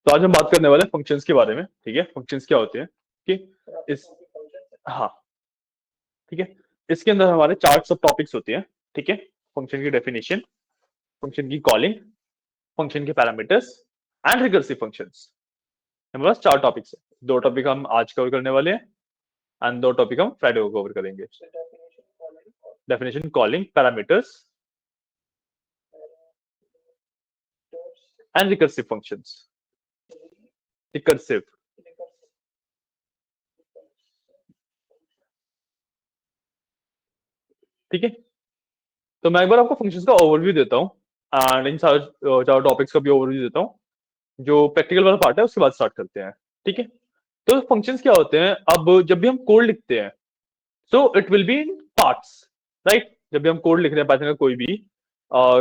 तो आज हम बात करने वाले हैं फंक्शंस के बारे में। ठीक है, फंक्शंस क्या होते हैं कि इस हाँ, ठीक है। इसके अंदर हमारे चार सब टॉपिक्स होते हैं। ठीक है, फंक्शन की डेफिनेशन, फंक्शन की कॉलिंग, फंक्शन के पैरामीटर्स एंड रिकर्सिव फंक्शंस। हमारे पास चार टॉपिक्स है। दो टॉपिक हम आज कवर करने वाले हैं एंड दो टॉपिक हम फ्राइडे को कवर करेंगे। Definition, calling, parameters and recursive functions. Recursive, ठीक है। तो मैं एक बार आपको फंक्शंस का ओवरव्यू देता हूँ एंड इन चार टॉपिक्स का भी ओवरव्यू देता हूँ। जो प्रैक्टिकल वाला पार्ट है उसके बाद स्टार्ट करते हैं। ठीक है, तो फंक्शंस क्या होते हैं? अब जब भी हम कोड लिखते हैं so it will be in parts, right. जब भी हम कोड लिख रहे हैं पाइथन का कोई भी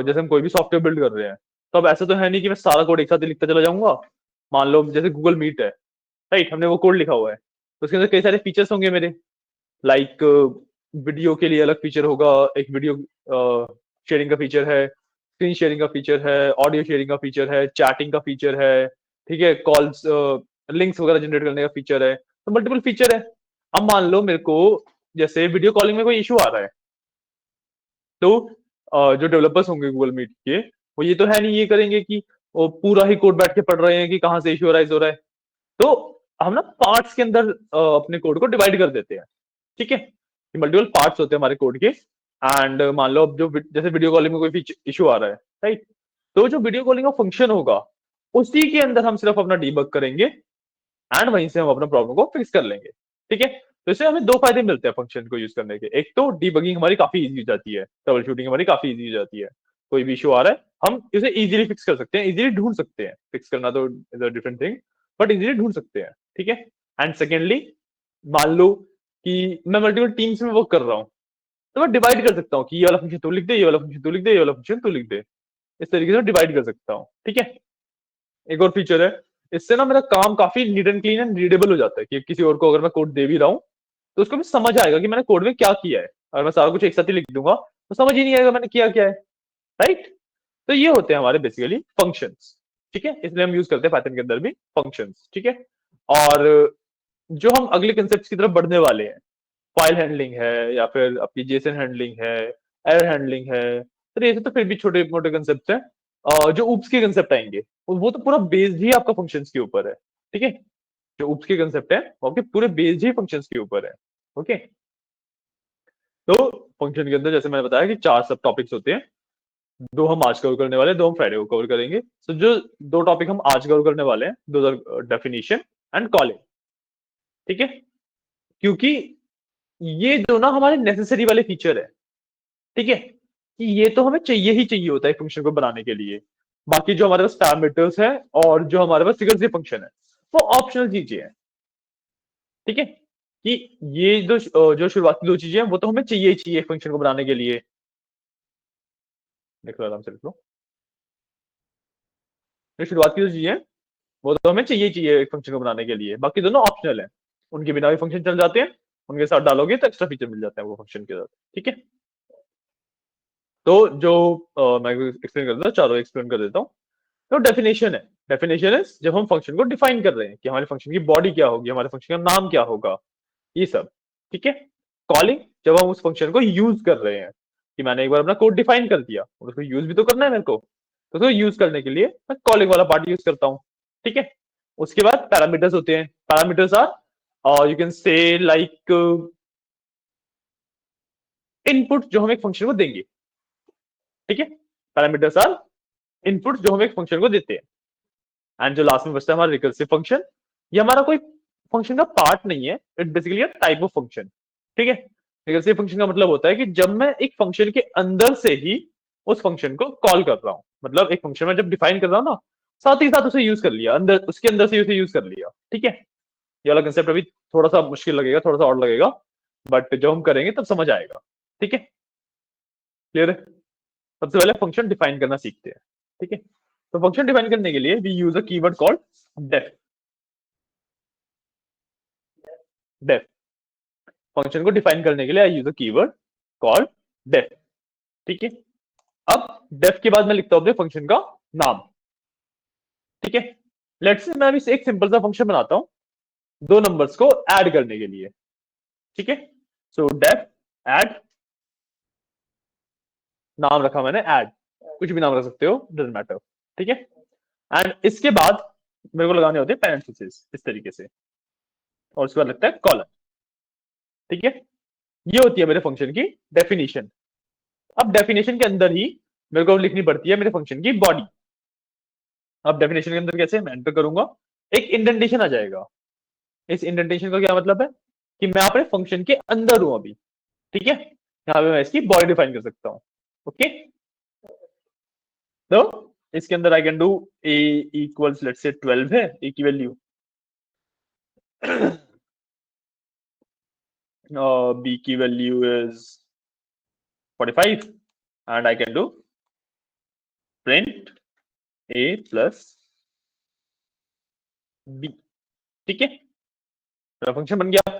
जैसे हम कोई भी सॉफ्टवेयर बिल्ड कर रहे हैं, तो अब ऐसा तो है नहीं कि मैं सारा कोड एक साथ ही लिखता चला जाऊंगा। मान लो जैसे गूगल मीट है, राइट, हमने वो कोड लिखा हुआ है तो उसके अंदर कई सारे फीचर्स होंगे मेरे। लाइक वीडियो के लिए अलग फीचर होगा, एक वीडियो शेयरिंग का फीचर है, स्क्रीन शेयरिंग का फीचर है, ऑडियो शेयरिंग का फीचर है, चैटिंग का फीचर है, ठीक है, कॉल्स लिंक्स वगैरह जनरेट करने का फीचर है। तो मल्टीपल फीचर है। अब मान लो मेरे को जैसे वीडियो कॉलिंग में कोई इशू आ रहा है, तो जो डेवलपर्स होंगे गूगल मीट के, वो ये तो है नहीं ये करेंगे कि वो पूरा ही कोड बैठ के पढ़ रहे हैं कि कहाँ से इशू अराइज हो रहा है। तो हम ना पार्ट्स के अंदर अपने कोड को डिवाइड कर देते हैं। ठीक है, मल्टीपल पार्ट्स होते हैं हमारे कोड के। एंड मान लो अब जो जैसे वीडियो कॉलिंग में कोई इशू आ रहा है, राइट, तो जो वीडियो कॉलिंग का फंक्शन होगा उसी के अंदर हम सिर्फ अपना डीबग करेंगे एंड वहीं से हम अपना प्रॉब्लम को फिक्स कर लेंगे। ठीक है, तो इससे हमें दो फायदे मिलते हैं फंक्शन को यूज करने के। एक तो डीबगिंग हमारी काफी इजी हो जाती है, ट्रबल शूटिंग हमारी काफी इजी हो जाती है। कोई भी इशू आ रहा है हम इसे इजीली फिक्स कर सकते हैं, इजीली ढूंढ सकते हैं। फिक्स करना तो is a different thing, but easily ढूंढ सकते हैं। ठीक है, एंड सेकेंडली मान लो कि मैं मल्टीपल टीम्स में वर्क कर रहा हूँ, तो मैं डिवाइड कर सकता हूँ कि ये वाला फंक्शन तू लिख दे, ये वाला फंक्शन तू लिख दे, ये वाला फंक्शन तू लिख दे। इस तरीके से डिवाइड कर सकता हूँ। ठीक है, एक और फीचर है, इससे ना मेरा काम काफी neat and clean and readable हो जाता है कि किसी और को अगर मैं कोड दे भी रहा हूँ तो उसको भी समझ आएगा कि मैंने कोड में क्या किया है। अगर मैं सारा कुछ एक साथ ही लिख दूंगा तो समझ ही नहीं आएगा मैंने किया क्या है, राइट। तो ये होते हैं हमारे बेसिकली फंक्शंस। ठीक है, इसलिए हम यूज करते हैं पाइथन के अंदर भी फंक्शंस। ठीक है, और जो हम अगले कंसेप्ट की तरफ बढ़ने वाले हैं, फाइल हैंडलिंग है या फिर आपकी जेसन हैंडलिंग है, एरर हैंडलिंग है, तो ये सब तो फिर भी छोटे मोटे कंसेप्ट हैं। जो ऊप्स के कंसेप्ट आएंगे वो तो पूरा बेस्ड ही आपका फंक्शंस के ऊपर है। ठीक है, जो ऊप्स के कंसेप्ट है वो आपके पूरे बेस्ड ही फंक्शंस के ऊपर है। ओके, तो फंक्शन के अंदर जैसे मैंने बताया कि चार सब टॉपिक्स होते हैं। दो हम आज कवर करने वाले हैं, दो हम फ्राइडे को कवर करेंगे। तो जो दो टॉपिक हम आज कवर करने वाले हैं, दो डेफिनेशन एंड कॉलिंग। ठीक है, क्योंकि ये जो ना हमारे नेसेसरी वाले फीचर है। ठीक है, कि ये तो हमें चाहिए ही चाहिए होता है फंक्शन को बनाने के लिए। बाकी जो हमारे पास पैरामीटर्स है और जो हमारे पास रिकर्सिव फंक्शन है वो ऑप्शनल चीजें हैं। ठीक है, कि ये जो शुरुआती दो चीजें हैं वो तो हमें चाहिए ही चाहिए फंक्शन को बनाने के लिए। देख लो, आराम से लिख लो। जो शुरुआत की जो चीजें हैं वो तो हमें चाहिए ही चाहिए एक फंक्शन को बनाने के लिए, बाकी दोनों ऑप्शनल है। उनके बिना भी फंक्शन चल जाते हैं, उनके साथ डालोगे तो एक्स्ट्रा फीचर मिल जाते हैं वो फंक्शन के साथ। ठीक है, तो जो मैं एक्सप्लेन कर देता हूँ, चारों एक्सप्लेन कर देता हूँ। तो डेफिनेशन है, डेफिनेशन है जब हम फंक्शन को डिफाइन कर रहे हैं कि हमारे फंक्शन की बॉडी क्या होगी, हमारे फंक्शन का नाम क्या होगा, ये सब। ठीक है, कॉलिंग जब हम उस फंक्शन को यूज कर रहे हैं कि मैंने एक बार अपना कोड डिफाइन कर दिया और उसको यूज भी तो करना है मेरे को, तो उसको यूज करने के लिए मैं कॉलिंग वाला पार्ट यूज करता हूँ। ठीक है, उसके बाद पैरामीटर्स होते हैं। Parameters are you can say like input जो हम एक फंक्शन को देंगे। ठीक है, पैरामीटर्स आर इनपुट जो हम एक फंक्शन को देते हैं। एंड जो लास्ट में बचता है हमारा रिकर्सिव फंक्शन, ये हमारा कोई फंक्शन का पार्ट नहीं है, it basically a type of function. ठीक है, रिकर्सिव फंक्शन का मतलब होता है कि जब मैं एक फंक्शन के अंदर से ही उस फंक्शन को कॉल कर रहा हूं, मतलब एक फंक्शन में जब डिफाइन कर रहा हूं ना, साथ ही साथ उसे यूज कर लिया, अंदर उसके अंदर से उसे यूज कर लिया। ठीक है, ये वाला कंसेप्ट अभी थोड़ा सा मुश्किल लगेगा, थोड़ा सा और लगेगा, बट जब हम करेंगे तब समझ आएगा। ठीक है, क्लियर है। सबसे पहले फंक्शन डिफाइन करना सीखते हैं। ठीक है, तो फंक्शन डिफाइन करने के लिए we use a keyword called def. Def, function को डिफाइन करने के लिए I use a keyword called def. ठीक है, अब डेफ के बाद मैं लिखता हूं अपने फंक्शन का नाम। ठीक है, लेट्स से मैं अभी एक सिंपल सा फंक्शन बनाता हूं दो नंबर्स को ऐड करने के लिए, ठीक है। सो डेफ ऐड, नाम रखा मैंने ऐड, कुछ भी नाम रख सकते हो, डजंट मैटर, ठीक है। एंड इसके बाद मेरे को लगाने होते हैं पैरेंथेसिस इस तरीके से, और उसके बाद लगता है कॉलन, ठीक है। ये होती है मेरे फंक्शन की डेफिनेशन। अब डेफिनेशन के अंदर ही मेरे को लिखनी पड़ती है मेरे फंक्शन की बॉडी। अब डेफिनेशन के अंदर कैसे, मैं एंटर करूंगा, एक इंडेंटेशन आ जाएगा। इस इंडेंटेशन का क्या मतलब है कि मैं अपने फंक्शन के अंदर हूं अभी, ठीक है। यहां पे मैं इसकी बॉडी डिफाइन कर सकता हूं, ओके। तो इसके अंदर I can do A equals let's say 12 है ए की वैल्यू, बी की value is 45 and I can do print A plus B, ठीक है। मेरा फंक्शन बन गया।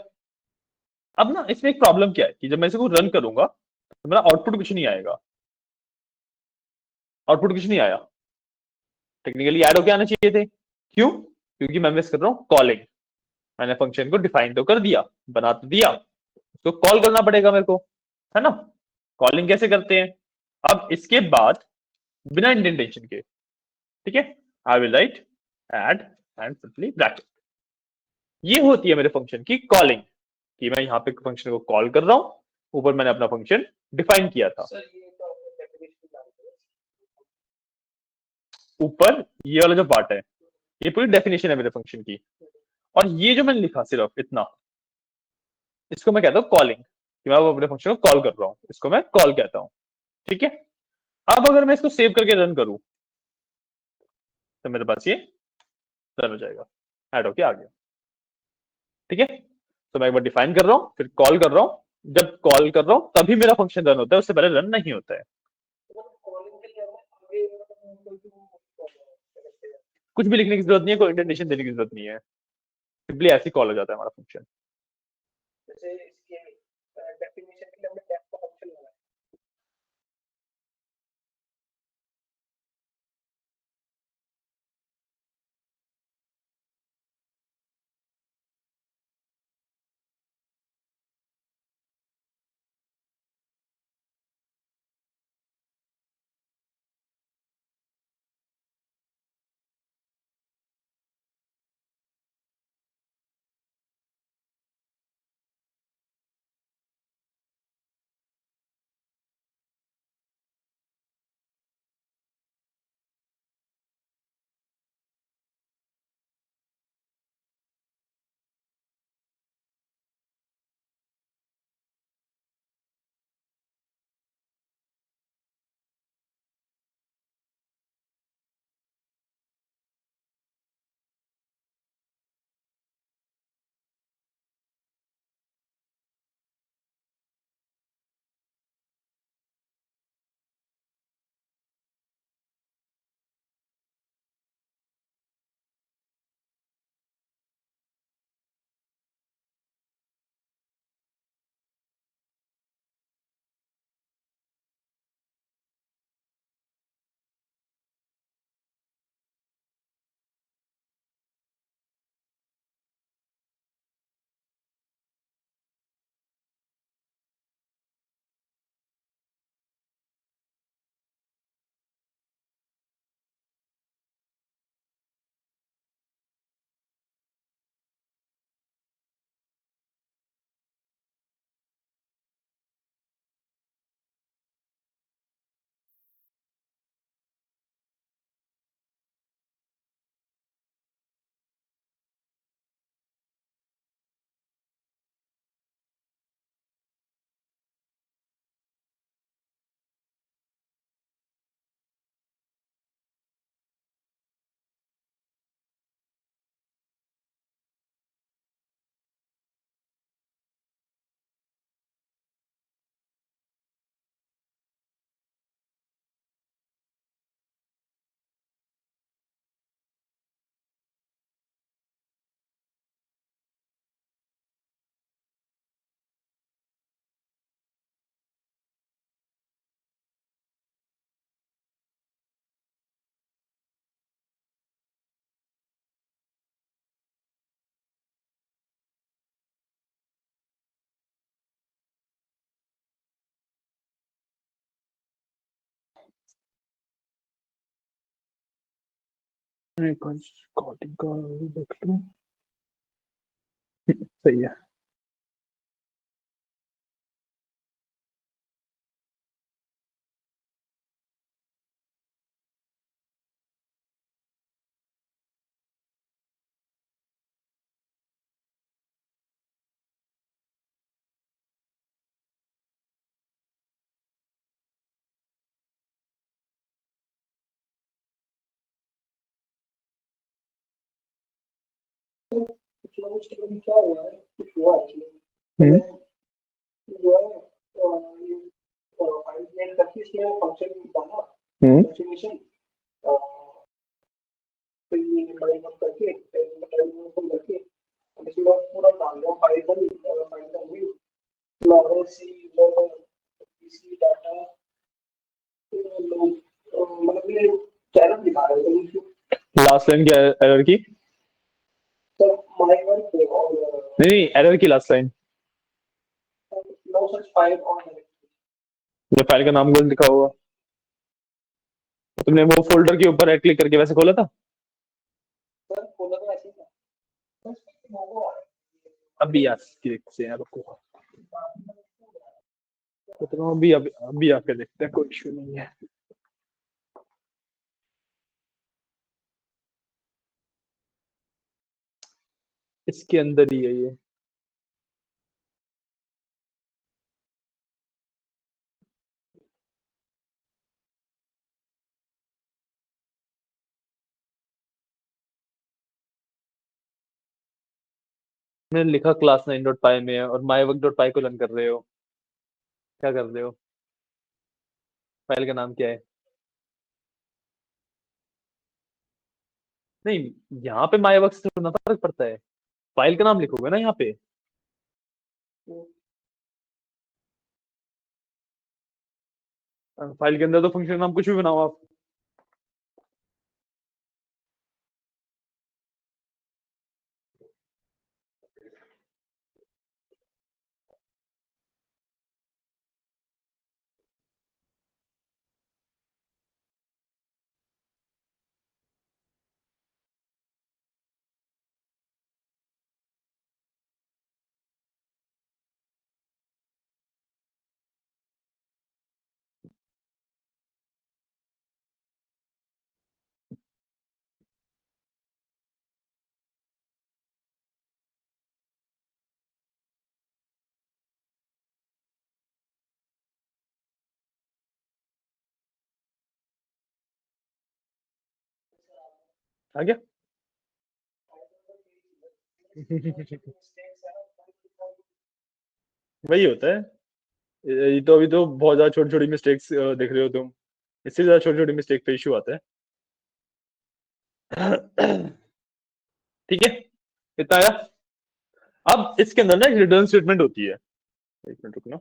अब ना इसमें एक प्रॉब्लम क्या है कि जब मैं इसको रन करूंगा तो मेरा आउटपुट कुछ नहीं आएगा, आउटपुट कुछ नहीं आया। टेक्निकली ऐड होके आना चाहिए थे, क्यों? क्योंकि मैं मिस कर रहा हूँ कॉलिंग। मैंने फंक्शन को डिफाइन तो कर दिया, बना तो दिया, उसको कॉल करना पड़ेगा मेरे को, है ना। कॉलिंग कैसे करते हैं? अब इसके बाद बिना इंडेंटेशन के, ठीक है, I will write add and simply bracket. ये होती है मेरे फंक्शन की कॉलिंग, कि मैं यहाँ पे फंक्शन को कॉल कर रहा हूं, ऊपर मैंने अपना फंक्शन डिफाइन किया था। ऊपर ये वाला जो पार्ट है ये पूरी डेफिनेशन है मेरे फंक्शन की, और ये जो मैंने लिखा सिर्फ इतना, इसको मैं कहता हूँ कॉलिंग, कि मैं अपने फंक्शन को कॉल कर रहा हूँ, इसको मैं कॉल कहता हूँ, ठीक है। अब अगर मैं इसको सेव करके रन करूं तो मेरे पास ये रन हो जाएगा, ऐड होके आ गया, ठीक है। तो मैं एक बार डिफाइन कर रहा हूँ फिर कॉल कर रहा हूँ, जब कॉल कर रहा हूँ तभी मेरा फंक्शन रन होता है, उससे पहले रन नहीं होता है। कुछ भी लिखने की जरूरत नहीं है, कोई इंडेंटेशन देने की जरूरत नहीं है, सिंपली ऐसे ही कॉल हो जाता है हमारा फंक्शन। एक रिकॉर्डिंग का देख लूं। सही है। क्या हुआ है, कुछ हुआ है जो है ये फाइल करके इसमें फंक्शन डाला डेफिनेशन, तो ये फाइल करके करके इसमें पूरा डाल दिया पाइथन पाइथन में लॉरेंस सी डाटा मतलब ये चैनल दिखा रहे थे। लास्ट लाइन क्या है एरर की? सर माय वर्क और नहीं, एरर की last line. No such file on ये फाइल का नाम गलत लिखा हुआ। तुमने वो फोल्डर के ऊपर राइट क्लिक करके वैसे खोला था? सर खोला तो ऐसे ही था बस लोगो आ अभी क्लिक से यार रुको, तो अभी आके देखते हैं, कोई इशू नहीं है। इसके अंदर ही है ये। मैंने लिखा क्लास 9.py में है और mywork.py को रन कर रहे हो, क्या कर रहे हो? फाइल का नाम क्या है? नहीं, यहाँ पे mywork से थोड़ा ना फर्क पड़ता है, फाइल का नाम लिखोगे ना यहाँ पे। फाइल के अंदर तो फंक्शन नाम कुछ भी बनाओ आप। आ गया? वही होता है। ये तो अभी तो बहुत ज्यादा छोटी छोटी मिस्टेक्स देख रहे हो तुम, इससे ज्यादा छोटी छोटी मिस्टेक पे इशू आता है। ठीक है, इतना आया। अब इसके अंदर ना एक रिटर्न स्टेटमेंट होती है। एक मिनट रुकना।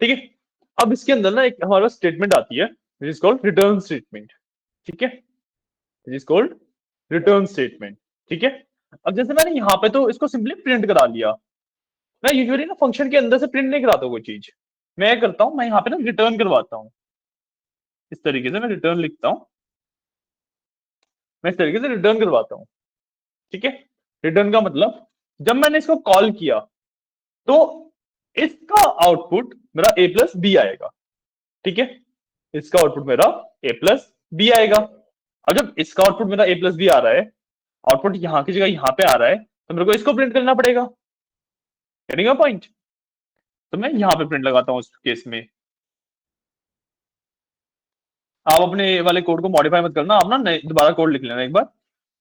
ठीक है, अब इसके अंदर ना एक हमारे पास स्टेटमेंट आती है which is called return statement. ठीक है, which is called return statement. ठीक है, अब जैसे मैंने यहाँ पे तो इसको सिंपली प्रिंट करा लिया। मैं यूजुअली ना फंक्शन के अंदर से प्रिंट नहीं कराता कोई चीज, मैं क्या करता हूँ, मैं यहाँ पे ना रिटर्न करवाता हूँ। इस तरीके से मैं रिटर्न लिखता हूँ, मैं इस तरीके से रिटर्न करवाता हूँ। ठीक है, रिटर्न का मतलब जब मैंने इसको कॉल किया तो इसका आउटपुट मेरा ए प्लस बी आएगा। ठीक है, इसका आउटपुट मेरा ए प्लस बी आएगा। अब जब इसका आउटपुट मेरा ए प्लस बी आ रहा है, आउटपुट यहाँ की जगह यहाँ पे आ रहा है, तो मेरे को इसको प्रिंट करना पड़ेगा। Getting a point? तो मैं यहाँ पे प्रिंट लगाता हूँ उस केस में। आप अपने वाले कोड को मॉडिफाई मत करना, आप ना दोबारा कोड लिख लेना एक बार,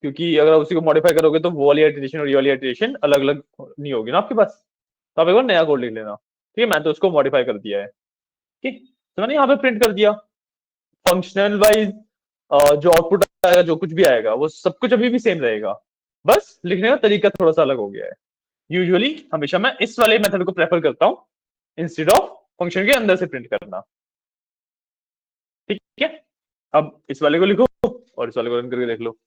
क्योंकि अगर आप उसी को मॉडिफाई करोगे तो वो वाली इटरेशन और ये वाली इटरेशन अलग अलग नहीं होगी ना आपके पास, तो आप एक बार नया कोड लिख लेना। ठीक है, मैंने तो उसको मॉडिफाई कर दिया है। ठीक, तो मैंने यहाँ पे प्रिंट कर दिया। फंक्शनल वाइज जो आउटपुट आएगा, जो कुछ भी आएगा, वो सब कुछ अभी भी सेम रहेगा, बस लिखने का तरीका थोड़ा सा अलग हो गया है। यूजुअली हमेशा मैं इस वाले मेथड को प्रेफर करता हूँ इंस्टेड ऑफ फंक्शन के अंदर से प्रिंट करना। ठीक है, अब इस वाले को लिखो और इस वाले को रन करके देख लो।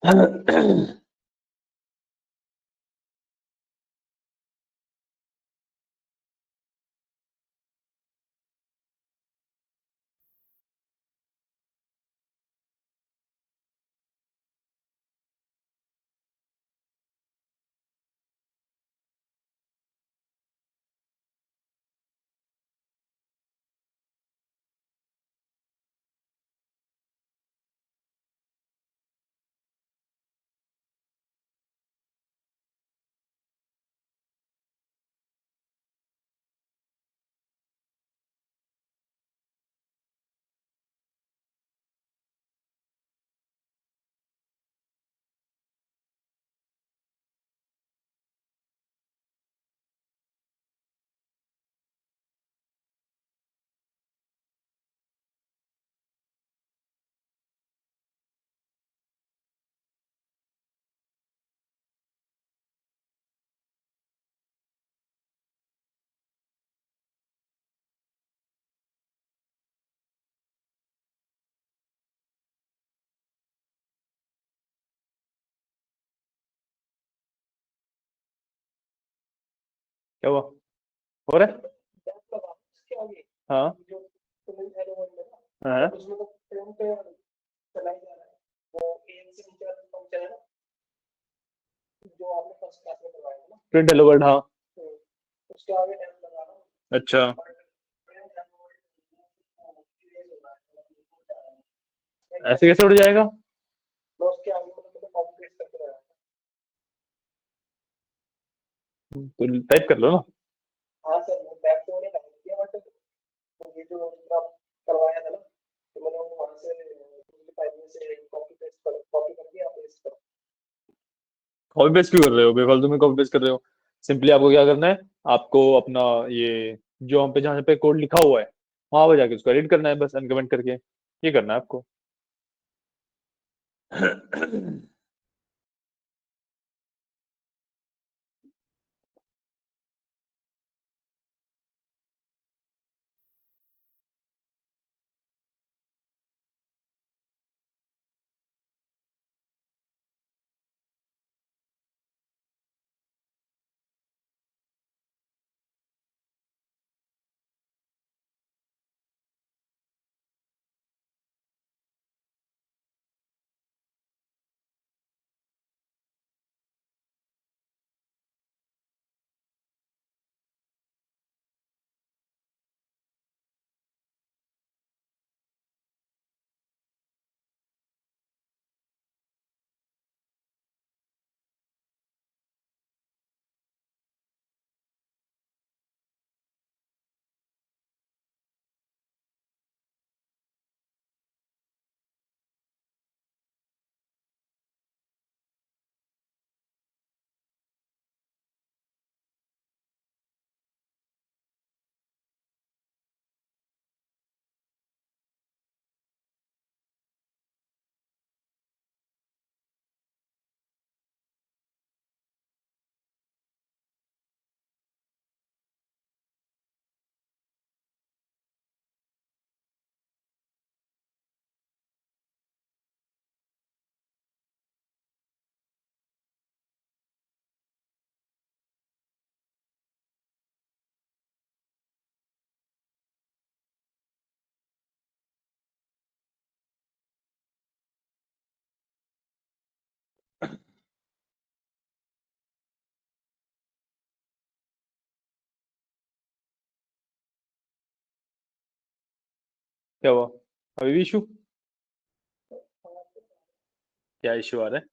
क्या हुआ? हो रहा है? डेप्थ लगा उसके आगे हाँ जो तुमने एरो वर्ड है हाँ। ना उसमें तो फ्रंट चलाई जा रहा है वो एन से नीचे वाला फंक्शन है ना जो आपने फर्स्ट क्लास में करवाया था ना प्रिंट हेलो वर्ल्ड, हाँ। उसके आगे डेप्थ लगा रहा हूँ अच्छा, और print hello world erase हो रहा है ऐसे कैसे उड़ जाएगा? मैं उसके आगे मतलब कॉपी पेस्ट करके लगाया तो टाइप कर लो ना। हाँ सर वो बैक तो मैंने डाल दिया बट ये जो दूसरा करवाया था ना तो मैंने वो वहाँ से दूसरी फाइल में से कॉपी करके आप पेस्ट कर कॉपी पेस्ट क्यों कर रहे हो? बेफालतू में कॉपी पेस्ट कर रहे हो। सिंपली आपको क्या करना है, आपको अपना ये जो हम पे जहाँ पे कोड लिखा हुआ है वहां पे जाके उसको एडिट करना है, बस अनकमेंट करके, ये करना है आपको। क्या हुआ? अभी भी इशू? क्या इशू आ रहा है?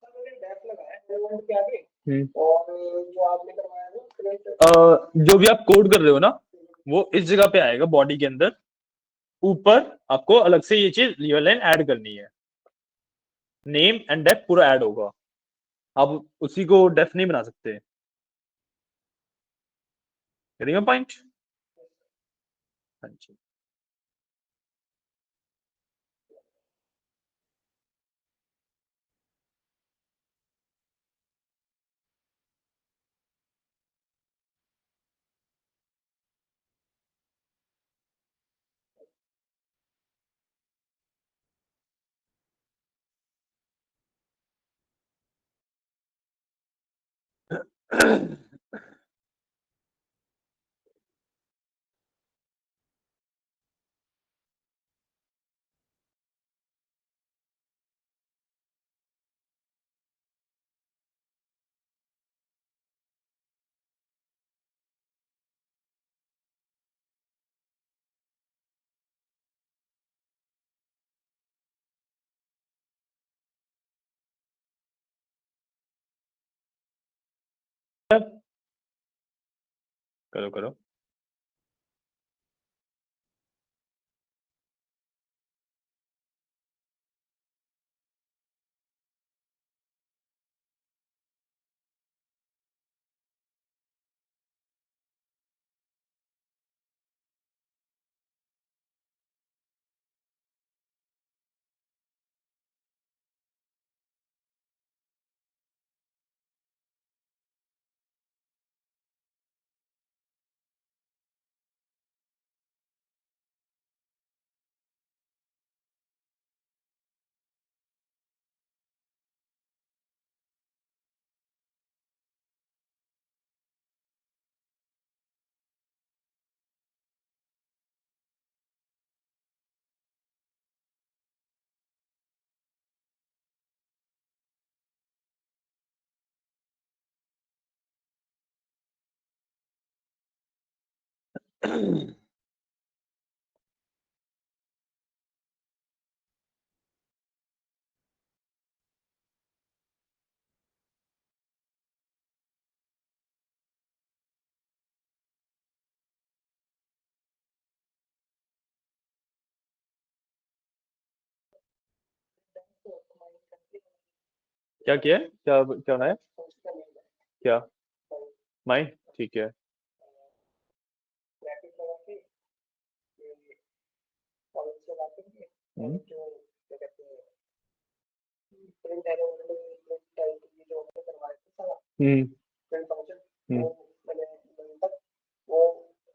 सर मैंने डेप्थ लगाया एरो वर्ड के आगे हम्म। और जो आपने करवाया ना प्रिंट, जो भी आप कोड कर रहे हो ना, वो इस जगह पे आएगा बॉडी के अंदर। ऊपर आपको अलग से ये चीज लीवर लाइन ऐड करनी है। नेम एंड डेफ पूरा ऐड होगा। आप उसी को डेफ नहीं बना सकते। Getting a point? हाँ जी। करो करो। क्या किया है? क्या क्या बनाया? क्या? माई? ठीक है। ब्रैकेट लगा के ये कॉलम से लगाएंगे, और हम्म। जो क्या कहते हैं प्रिंट एरो प्रिंट टाइप ये जो हमने करवाया था सारा हम्म। प्रिंट फंक्शन, हम्म। वो मैंने तक वो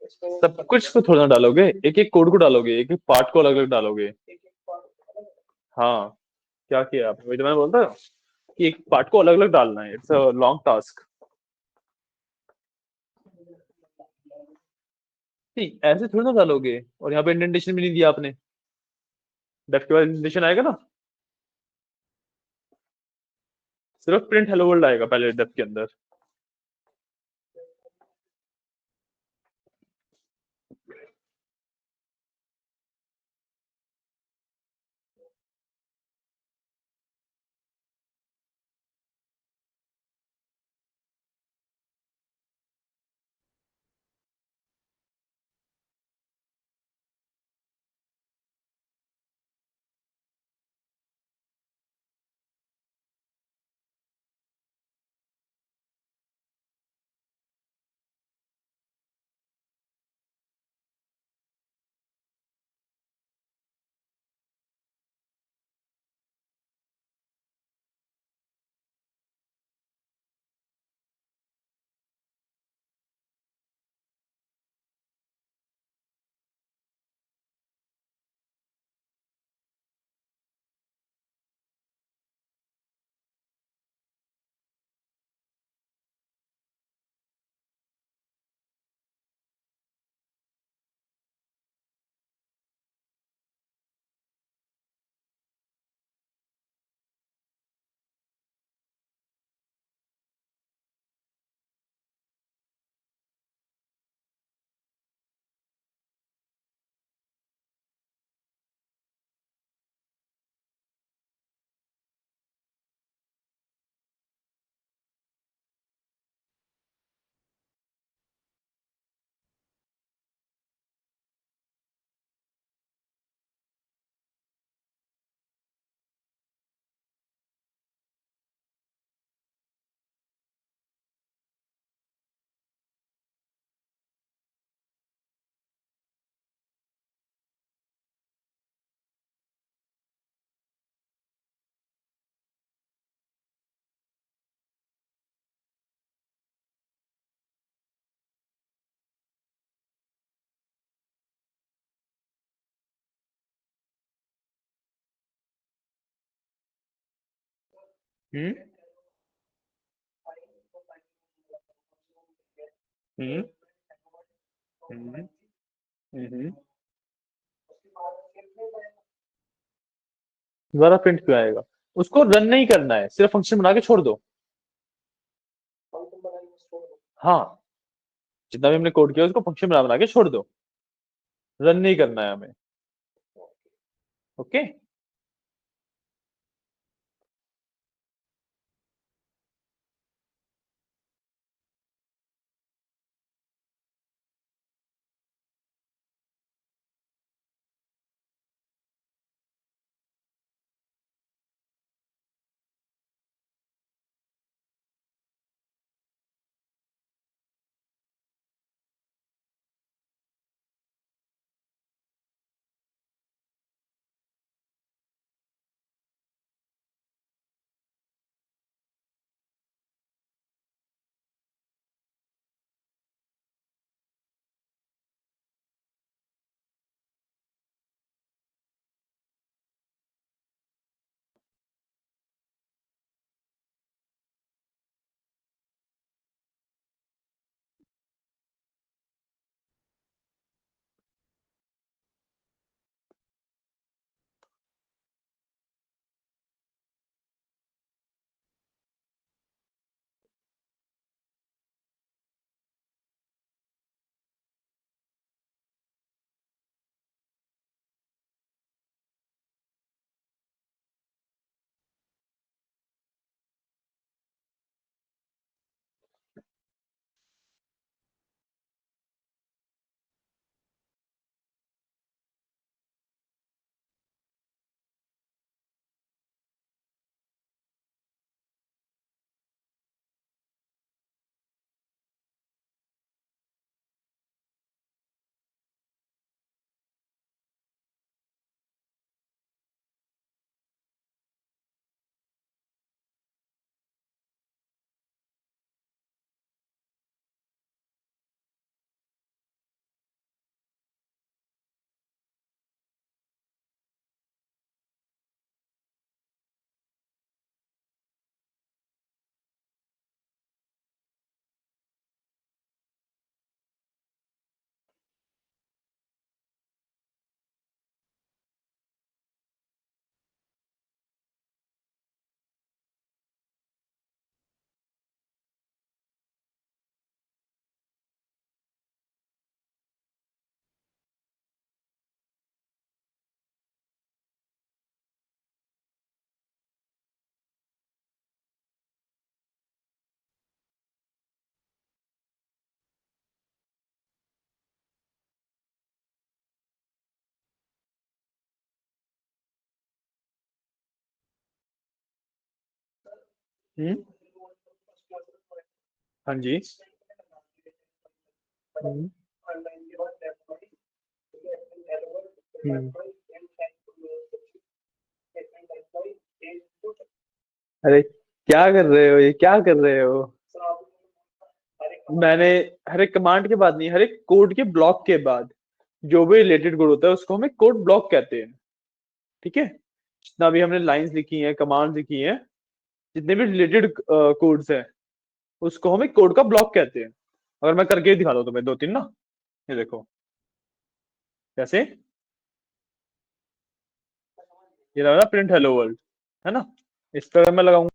इसमें सब कुछ को थोड़ा ना डालोगे, एक एक कोड को डालोगे, एक एक पार्ट को अलग अलग डालोगे। एक एक पार्ट हाँ। क्या किया आपने? वही तो मैं बोलता हूँ कि एक पार्ट को अलग अलग डालना है। It's a long task. ठीक ऐसे थोड़ी ना डालोगे। और यहाँ पे इंडेंटेशन भी नहीं दिया आपने। डेफ के बाद इंडेंटेशन आएगा ना। सिर्फ प्रिंट हेलो वर्ल्ड आएगा पहले डेफ के अंदर। हम्म हम्म हम्म हम्म। दोबारा प्रिंट क्यों आएगा? उसको रन नहीं करना है, सिर्फ फंक्शन बना के छोड़ दो। हाँ, जितना भी हमने कोड किया उसको फंक्शन बना बना के छोड़ दो, रन नहीं करना है हमें। ओके। हम्म। हाँ जी। हम्म हम्म। अरे क्या कर रहे हो, ये क्या कर रहे हो? मैंने हर एक कमांड के बाद नहीं, हर एक कोड के ब्लॉक के बाद जो भी रिलेटेड कोड होता है उसको हमें कोड ब्लॉक कहते हैं। ठीक है, जितना भी हमने लाइंस लिखी हैं, कमांड्स लिखी हैं, जितने भी रिलेटेड कोड्स हैं, उसको हमें कोड का ब्लॉक कहते हैं। अगर मैं करके दिखा दूं तुम्हें दो तीन ना, ये देखो कैसे। ये रहा ना प्रिंट हेलो वर्ल्ड, है ना? इस पर मैं लगाऊंगा